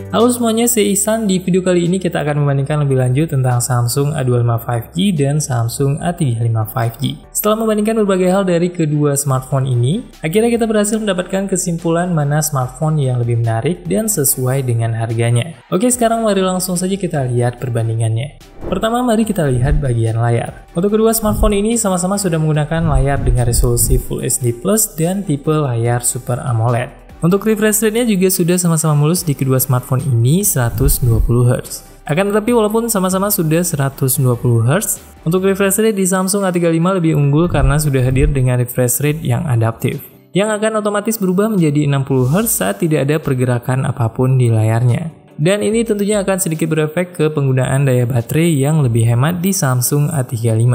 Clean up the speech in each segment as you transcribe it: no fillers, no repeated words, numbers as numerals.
Halo semuanya, saya Ihsan. Di video kali ini kita akan membandingkan lebih lanjut tentang Samsung A25 5G dan Samsung A35 5G. Setelah membandingkan berbagai hal dari kedua smartphone ini, akhirnya kita berhasil mendapatkan kesimpulan mana smartphone yang lebih menarik dan sesuai dengan harganya. Oke, sekarang mari langsung saja kita lihat perbandingannya. Pertama, mari kita lihat bagian layar. Untuk kedua smartphone ini sama-sama sudah menggunakan layar dengan resolusi Full HD Plus dan tipe layar Super AMOLED. Untuk refresh rate-nya juga sudah sama-sama mulus di kedua smartphone ini 120Hz. Akan tetapi walaupun sama-sama sudah 120Hz, untuk refresh rate di Samsung A35 lebih unggul karena sudah hadir dengan refresh rate yang adaptif, yang akan otomatis berubah menjadi 60Hz saat tidak ada pergerakan apapun di layarnya. Dan ini tentunya akan sedikit berefek ke penggunaan daya baterai yang lebih hemat di Samsung A35.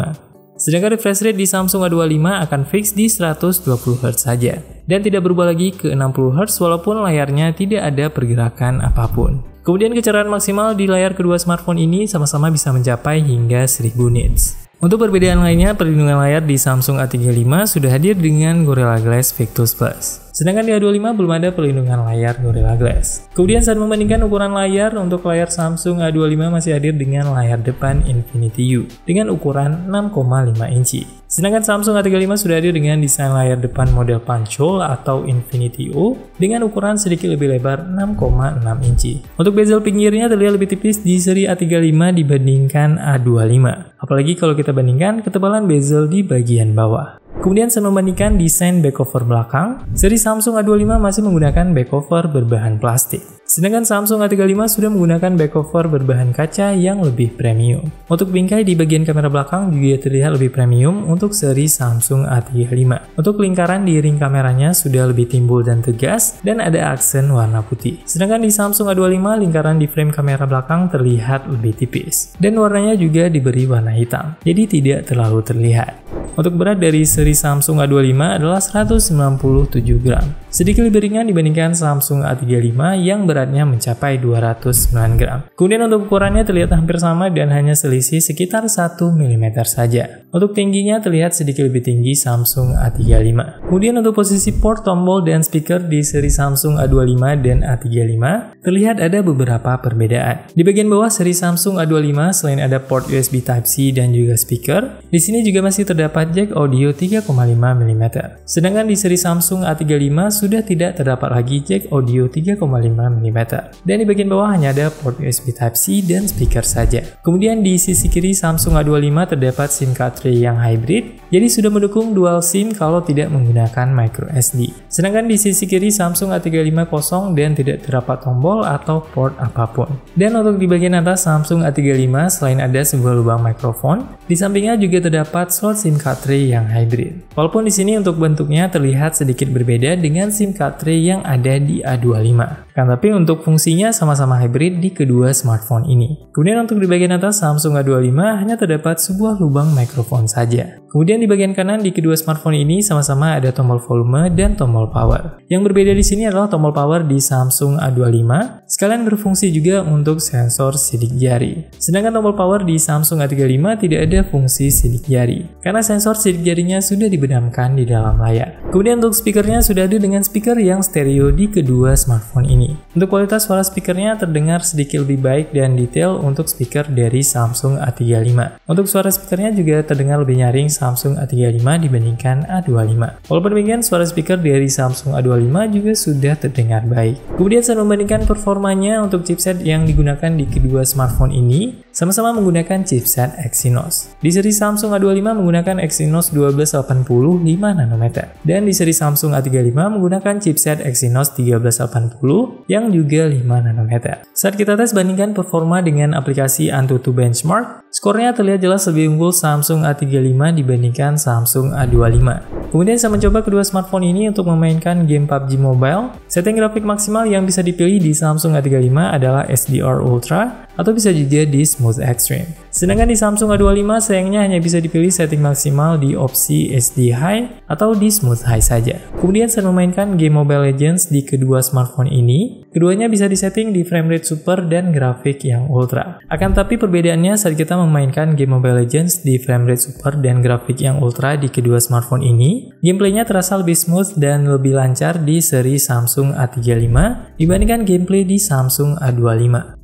Sedangkan refresh rate di Samsung A25 akan fix di 120Hz saja dan tidak berubah lagi ke 60Hz walaupun layarnya tidak ada pergerakan apapun. Kemudian kecerahan maksimal di layar kedua smartphone ini sama-sama bisa mencapai hingga 1000 nits. Untuk perbedaan lainnya, perlindungan layar di Samsung A35 sudah hadir dengan Gorilla Glass Victus Plus. Sedangkan di A25 belum ada perlindungan layar Gorilla Glass. Kemudian saat membandingkan ukuran layar, untuk layar Samsung A25 masih hadir dengan layar depan Infinity U dengan ukuran 6,5 inci. Sedangkan Samsung A35 sudah hadir dengan desain layar depan model punch hole atau Infinity U dengan ukuran sedikit lebih lebar 6,6 inci. Untuk bezel pinggirnya terlihat lebih tipis di seri A35 dibandingkan A25. Apalagi kalau kita bandingkan ketebalan bezel di bagian bawah. Kemudian saya membandingkan desain backcover belakang, seri Samsung A25 masih menggunakan backcover berbahan plastik. Sedangkan Samsung A35 sudah menggunakan backcover berbahan kaca yang lebih premium. Untuk bingkai di bagian kamera belakang juga terlihat lebih premium untuk seri Samsung A35. Untuk lingkaran di ring kameranya sudah lebih timbul dan tegas dan ada aksen warna putih. Sedangkan di Samsung A25 lingkaran di frame kamera belakang terlihat lebih tipis dan warnanya juga diberi warna hitam, jadi tidak terlalu terlihat. Untuk berat dari seri Samsung A25 adalah 197 gram, sedikit lebih ringan dibandingkan Samsung A35 yang beratnya mencapai 209 gram. Kemudian untuk ukurannya terlihat hampir sama dan hanya selisih sekitar 1 mm saja. Untuk tingginya terlihat sedikit lebih tinggi Samsung A35. Kemudian untuk posisi port, tombol, dan speaker di seri Samsung A25 dan A35 terlihat ada beberapa perbedaan. Di bagian bawah seri Samsung A25 selain ada port USB Type-C dan juga speaker, di sini juga masih terdapat jack audio 3,5 mm. Sedangkan di seri Samsung A35 sudah tidak terdapat lagi jack audio 3,5 mm. Dan di bagian bawah hanya ada port USB Type-C dan speaker saja. Kemudian di sisi kiri Samsung A25 terdapat SIM card tray yang hybrid, jadi sudah mendukung dual SIM kalau tidak menggunakan micro SD. Sedangkan di sisi kiri Samsung A35 kosong dan tidak terdapat tombol atau port apapun. Dan untuk di bagian atas Samsung A35 selain ada sebuah lubang mikrofon, di sampingnya juga terdapat slot SIM card tray yang hybrid. Walaupun di sini untuk bentuknya terlihat sedikit berbeda dengan SIM card tray yang ada di A25. Kan tapi untuk fungsinya sama-sama hybrid di kedua smartphone ini. Kemudian untuk di bagian atas Samsung A25 hanya terdapat sebuah lubang mikrofon saja. Kemudian di bagian kanan di kedua smartphone ini sama-sama ada tombol volume dan tombol power. Yang berbeda di sini adalah tombol power di Samsung A25 sekalian berfungsi juga untuk sensor sidik jari. Sedangkan tombol power di Samsung A35 tidak ada fungsi sidik jari karena sensor sidik jarinya sudah dibenamkan di dalam layar. Kemudian untuk speakernya sudah ada dengan speaker yang stereo di kedua smartphone ini. Untuk kualitas suara speakernya terdengar sedikit lebih baik dan detail untuk speaker dari Samsung A35. Untuk suara speakernya juga terdengar lebih nyaring Samsung A35 dibandingkan A25. Walaupun demikian, suara speaker dari Samsung A25 juga sudah terdengar baik. Kemudian saya membandingkan performanya untuk chipset yang digunakan di kedua smartphone ini, sama-sama menggunakan chipset Exynos. Di seri Samsung A25 menggunakan Exynos 1280 5nm dan di seri Samsung A35 menggunakan chipset Exynos 1380 yang juga 5nm. Saat kita tes bandingkan performa dengan aplikasi AnTuTu Benchmark, skornya terlihat jelas lebih unggul Samsung A35 dibandingkan Samsung A25. Kemudian saya mencoba kedua smartphone ini untuk memainkan game PUBG Mobile. Setting grafik maksimal yang bisa dipilih di Samsung A35 adalah SDR Ultra atau bisa juga di Smooth Extreme. Sedangkan di Samsung A25 sayangnya hanya bisa dipilih setting maksimal di opsi SD High atau di Smooth High saja. Kemudian saat memainkan game Mobile Legends di kedua smartphone ini, keduanya bisa disetting di frame rate super dan grafik yang ultra. Akan tapi perbedaannya saat kita memainkan game Mobile Legends di frame rate super dan grafik yang ultra di kedua smartphone ini, gameplaynya terasa lebih smooth dan lebih lancar di seri Samsung A35 dibandingkan gameplay di Samsung A25.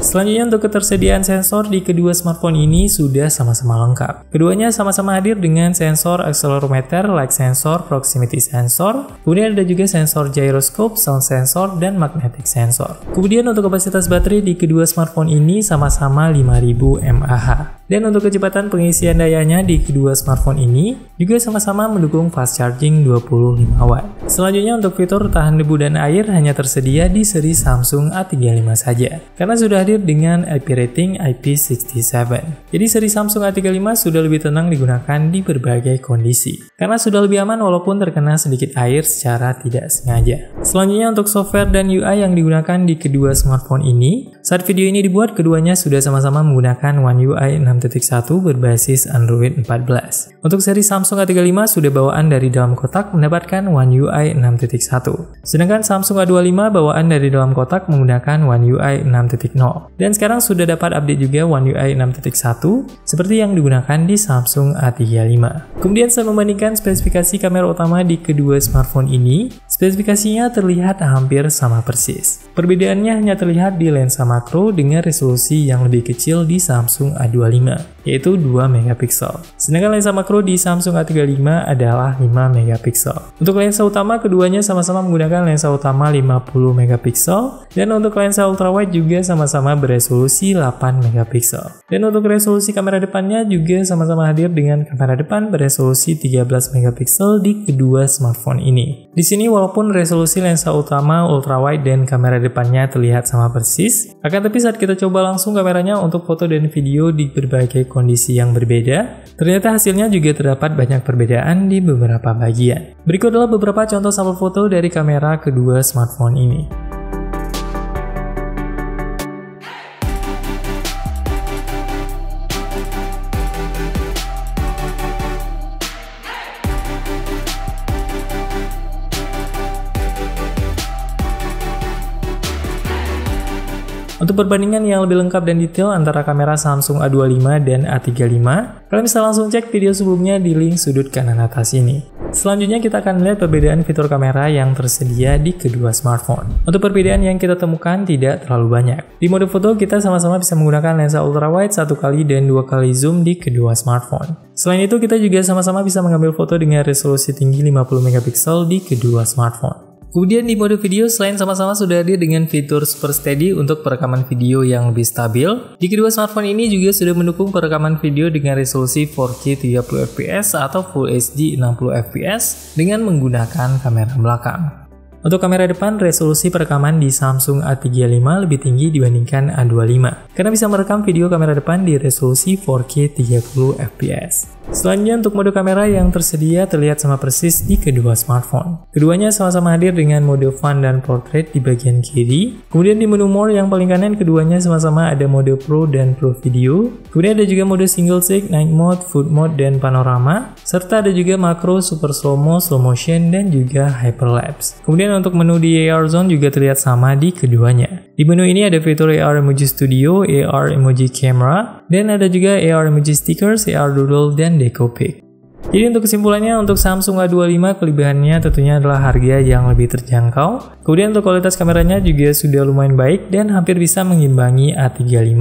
Selanjutnya untuk ketersediaan sensor di kedua smartphone ini sudah sama-sama lengkap. Keduanya sama-sama hadir dengan sensor accelerometer, light sensor, proximity sensor, kemudian ada juga sensor gyroscope, sound sensor, dan magnetic sensor. Kemudian untuk kapasitas baterai di kedua smartphone ini sama-sama 5000 mAh. Dan untuk kecepatan pengisian dayanya di kedua smartphone ini juga sama-sama mendukung fast charging 25 Watt. Selanjutnya untuk fitur tahan debu dan air hanya tersedia di seri Samsung A35 saja, karena sudah hadir dengan IP rating IP67. Jadi seri Samsung A35 sudah lebih tenang digunakan di berbagai kondisi, karena sudah lebih aman walaupun terkena sedikit air secara tidak sengaja. Selanjutnya untuk software dan UI yang digunakan di kedua smartphone ini, saat video ini dibuat keduanya sudah sama-sama menggunakan One UI 6.1 berbasis Android 14. Untuk seri Samsung A35 sudah bawaan dari dalam kotak mendapatkan One UI 6.1. Sedangkan Samsung A25 bawaan dari dalam kotak menggunakan One UI 6.0. Dan sekarang sudah dapat update juga One UI 6.1 seperti yang digunakan di Samsung A35. Kemudian saya membandingkan spesifikasi kamera utama di kedua smartphone ini, spesifikasinya terlihat hampir sama persis. Perbedaannya hanya terlihat di lensa makro dengan resolusi yang lebih kecil di Samsung A25, yaitu 2 megapiksel. Sedangkan lensa makro di Samsung A35 adalah 5 megapiksel. Untuk lensa utama keduanya sama-sama menggunakan lensa utama 50 megapiksel, dan untuk lensa ultrawide juga sama-sama beresolusi 8 megapiksel. Dan untuk resolusi kamera depannya juga sama-sama hadir dengan kamera depan beresolusi 13 megapiksel di kedua smartphone ini. Di sini walaupun resolusi lensa utama, ultrawide, dan kamera depannya terlihat sama persis, akan tapi saat kita coba langsung kameranya untuk foto dan video di berbagai kondisi yang berbeda, ternyata hasilnya juga terdapat banyak perbedaan di beberapa bagian. Berikut adalah beberapa contoh sampel foto dari kamera kedua smartphone ini. Untuk perbandingan yang lebih lengkap dan detail antara kamera Samsung A25 dan A35, kalian bisa langsung cek video sebelumnya di link sudut kanan atas ini. Selanjutnya kita akan melihat perbedaan fitur kamera yang tersedia di kedua smartphone. Untuk perbedaan yang kita temukan tidak terlalu banyak. Di mode foto kita sama-sama bisa menggunakan lensa ultrawide 1 kali dan 2 kali zoom di kedua smartphone. Selain itu kita juga sama-sama bisa mengambil foto dengan resolusi tinggi 50 megapiksel di kedua smartphone. Kemudian di mode video selain sama-sama sudah hadir dengan fitur Super Steady untuk perekaman video yang lebih stabil, di kedua smartphone ini juga sudah mendukung perekaman video dengan resolusi 4K 30fps atau Full HD 60fps dengan menggunakan kamera belakang. Untuk kamera depan, resolusi perekaman di Samsung A35 lebih tinggi dibandingkan A25, karena bisa merekam video kamera depan di resolusi 4K 30fps. Selanjutnya untuk mode kamera yang tersedia terlihat sama persis di kedua smartphone. Keduanya sama-sama hadir dengan mode Fun dan Portrait di bagian kiri. Kemudian di menu More yang paling kanan keduanya sama-sama ada mode Pro dan Pro Video. Kemudian ada juga mode Single Take, Night Mode, Food Mode, dan Panorama. Serta ada juga makro, Super Slow Mo, Slow Motion, dan juga Hyperlapse. Kemudian untuk menu di AR Zone juga terlihat sama di keduanya. Di menu ini ada fitur AR Emoji Studio, AR Emoji Camera, dan ada juga AR Emoji Stickers, AR Doodle, dan Deco Pic. Jadi untuk kesimpulannya, untuk Samsung A25 kelebihannya tentunya adalah harga yang lebih terjangkau. Kemudian untuk kualitas kameranya juga sudah lumayan baik dan hampir bisa mengimbangi A35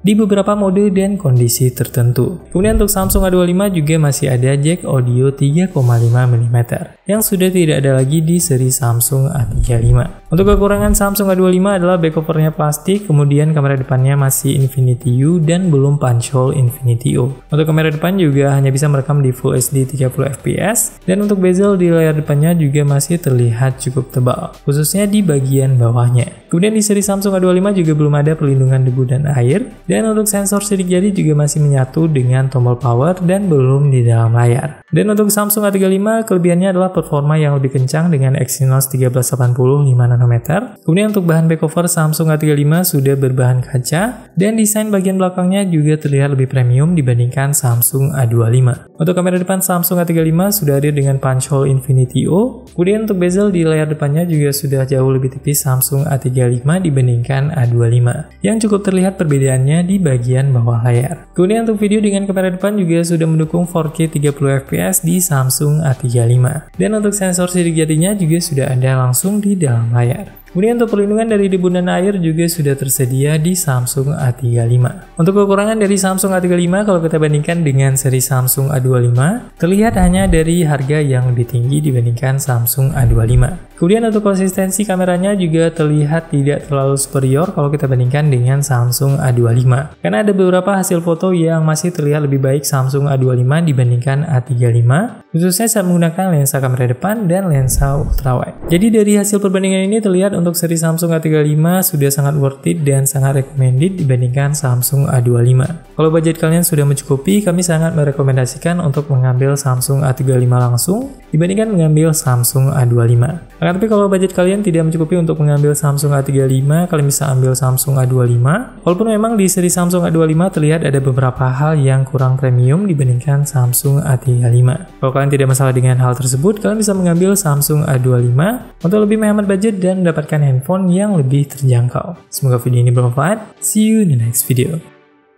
di beberapa mode dan kondisi tertentu. Kemudian untuk Samsung A25 juga masih ada jack audio 3,5 mm yang sudah tidak ada lagi di seri Samsung A35. Untuk kekurangan Samsung A25 adalah back covernya plastik, kemudian kamera depannya masih Infinity U dan belum punch hole Infinity O. Untuk kamera depan juga hanya bisa merekam di Full HD 30fps dan untuk bezel di layar depannya juga masih terlihat cukup tebal, khususnya di bagian bawahnya. Kemudian di seri Samsung A25 juga belum ada perlindungan debu dan air, Dan untuk sensor sidik jari juga masih menyatu dengan tombol power dan belum di dalam layar. Dan untuk Samsung A35, kelebihannya adalah performa yang lebih kencang dengan Exynos 1380 5nm. Kemudian untuk bahan backover Samsung A35 sudah berbahan kaca, dan desain bagian belakangnya juga terlihat lebih premium dibandingkan Samsung A25. Untuk kamera depan Samsung A35 sudah hadir dengan punch hole Infinity O. Kemudian untuk bezel di layar depannya juga sudah jauh lebih tipis Samsung A35 dibandingkan A25, yang cukup terlihat perbedaannya di bagian bawah layar. Kemudian untuk video dengan kamera depan juga sudah mendukung 4K 30fps di Samsung A35. Dan untuk sensor sidik jarinya juga sudah ada langsung di dalam layar. Kemudian untuk perlindungan dari debu dan air juga sudah tersedia di Samsung A35. Untuk kekurangan dari Samsung A35 kalau kita bandingkan dengan seri Samsung A25, terlihat hanya dari harga yang lebih tinggi dibandingkan Samsung A25. Kemudian untuk konsistensi kameranya juga terlihat tidak terlalu superior kalau kita bandingkan dengan Samsung A25. Karena ada beberapa hasil foto yang masih terlihat lebih baik Samsung A25 dibandingkan A35, khususnya saat menggunakan lensa kamera depan dan lensa ultrawide. Jadi dari hasil perbandingan ini terlihat untuk seri Samsung A35 sudah sangat worth it dan sangat recommended dibandingkan Samsung A25. Kalau budget kalian sudah mencukupi, kami sangat merekomendasikan untuk mengambil Samsung A35 langsung dibandingkan mengambil Samsung A25. Akan tapi kalau budget kalian tidak mencukupi untuk mengambil Samsung A35, kalian bisa ambil Samsung A25. Walaupun memang di seri Samsung A25 terlihat ada beberapa hal yang kurang premium dibandingkan Samsung A35. Kalau kalian tidak masalah dengan hal tersebut, kalian bisa mengambil Samsung A25 untuk lebih menghemat budget dan mendapatkan handphone yang lebih terjangkau. Semoga video ini bermanfaat. See you in the next video.